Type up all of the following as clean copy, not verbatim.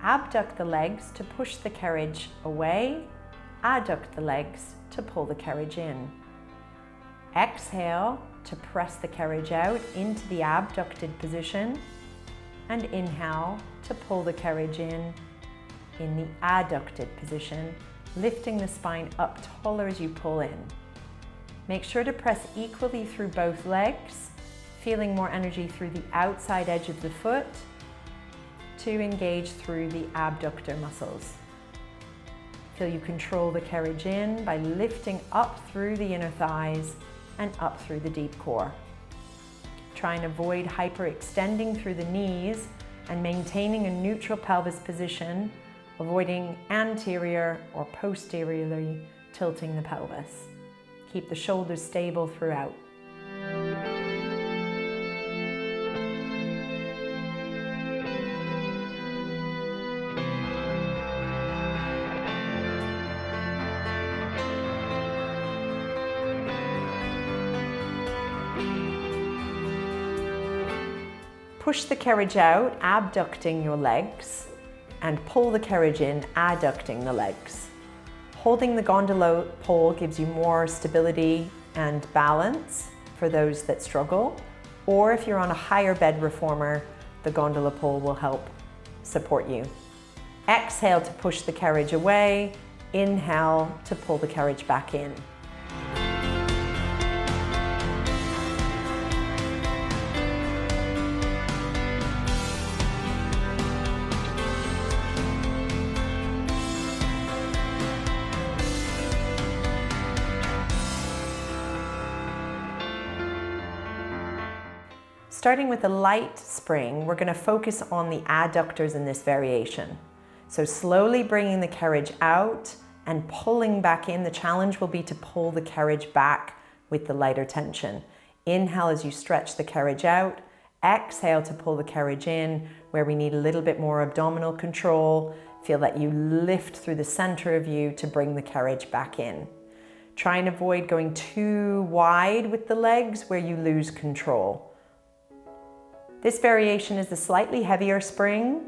Abduct the legs to push the carriage away. Adduct the legs to pull the carriage in. Exhale to press the carriage out into the abducted position. And inhale to pull the carriage in the adducted position, lifting the spine up taller as you pull in. Make sure to press equally through both legs, feeling more energy through the outside edge of the foot to engage through the abductor muscles. Feel you control the carriage in by lifting up through the inner thighs and up through the deep core. Try and avoid hyperextending through the knees and maintaining a neutral pelvis position, avoiding anterior or posteriorly tilting the pelvis. Keep the shoulders stable throughout. Push the carriage out, abducting your legs, and pull the carriage in, adducting the legs. Holding the gondola pole gives you more stability and balance for those that struggle, or if you're on a higher bed reformer, the gondola pole will help support you. Exhale to push the carriage away, inhale to pull the carriage back in. Starting with a light spring, we're going to focus on the adductors in this variation. So slowly bringing the carriage out and pulling back in. The challenge will be to pull the carriage back with the lighter tension. Inhale as you stretch the carriage out. Exhale to pull the carriage in, where we need a little bit more abdominal control. Feel that you lift through the center of you to bring the carriage back in. Try and avoid going too wide with the legs where you lose control. This variation is a slightly heavier spring,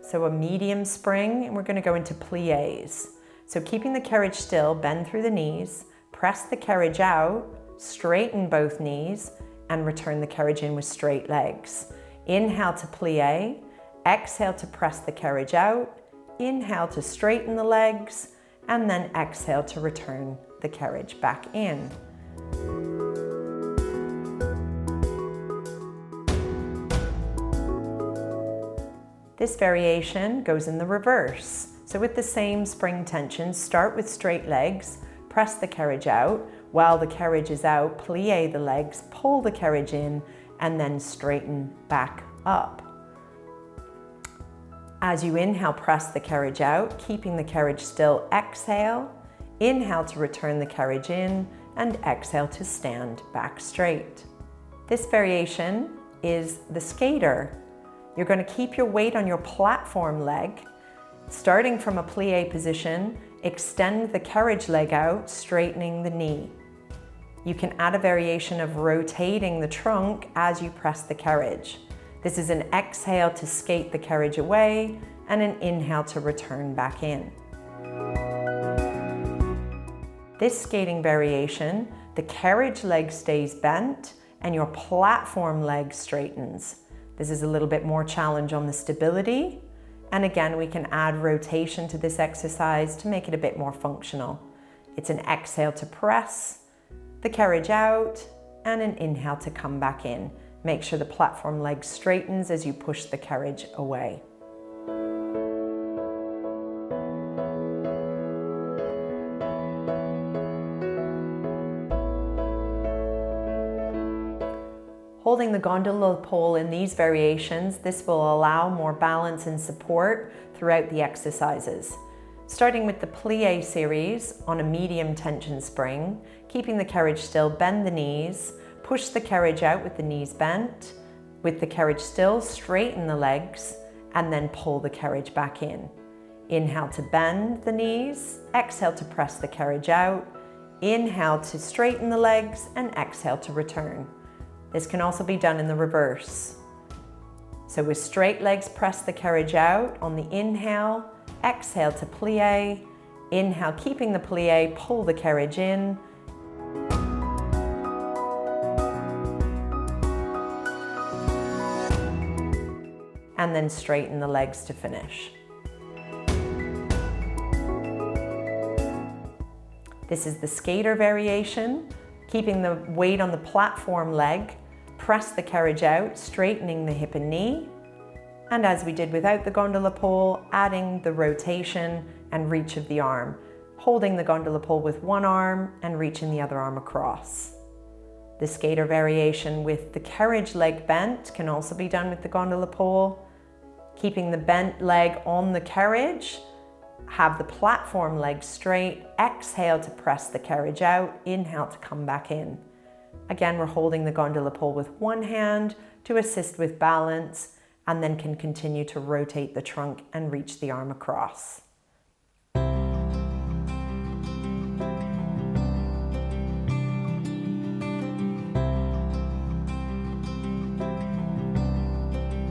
so a medium spring, and we're going to go into pliés. So keeping the carriage still, bend through the knees, press the carriage out, straighten both knees, and return the carriage in with straight legs. Inhale to plié, exhale to press the carriage out, inhale to straighten the legs, and then exhale to return the carriage back in. This variation goes in the reverse. So with the same spring tension, start with straight legs, press the carriage out. While the carriage is out, plie the legs, pull the carriage in, and then straighten back up. As you inhale, press the carriage out, keeping the carriage still. Exhale, inhale to return the carriage in, and exhale to stand back straight. This variation is the skater. You're going to keep your weight on your platform leg. Starting from a plie position, extend the carriage leg out, straightening the knee. You can add a variation of rotating the trunk as you press the carriage. This is an exhale to skate the carriage away and an inhale to return back in. This skating variation, the carriage leg stays bent and your platform leg straightens. This is a little bit more challenge on the stability. And again, we can add rotation to this exercise to make it a bit more functional. It's an exhale to press the carriage out and an inhale to come back in. Make sure the platform leg straightens as you push the carriage away. Holding the gondola pole in these variations, this will allow more balance and support throughout the exercises. Starting with the plie series on a medium tension spring, keeping the carriage still, bend the knees, push the carriage out with the knees bent, with the carriage still, straighten the legs, and then pull the carriage back in. Inhale to bend the knees, exhale to press the carriage out, inhale to straighten the legs, and exhale to return. This can also be done in the reverse. So with straight legs, press the carriage out on the inhale, exhale to plie, inhale, keeping the plie, pull the carriage in, and then straighten the legs to finish. This is the skater variation, keeping the weight on the platform leg, press the carriage out, straightening the hip and knee, and as we did without the gondola pole, adding the rotation and reach of the arm, holding the gondola pole with one arm and reaching the other arm across. The skater variation with the carriage leg bent can also be done with the gondola pole, keeping the bent leg on the carriage, have the platform leg straight, exhale to press the carriage out, inhale to come back in. Again, we're holding the gondola pole with one hand to assist with balance, and then can continue to rotate the trunk and reach the arm across.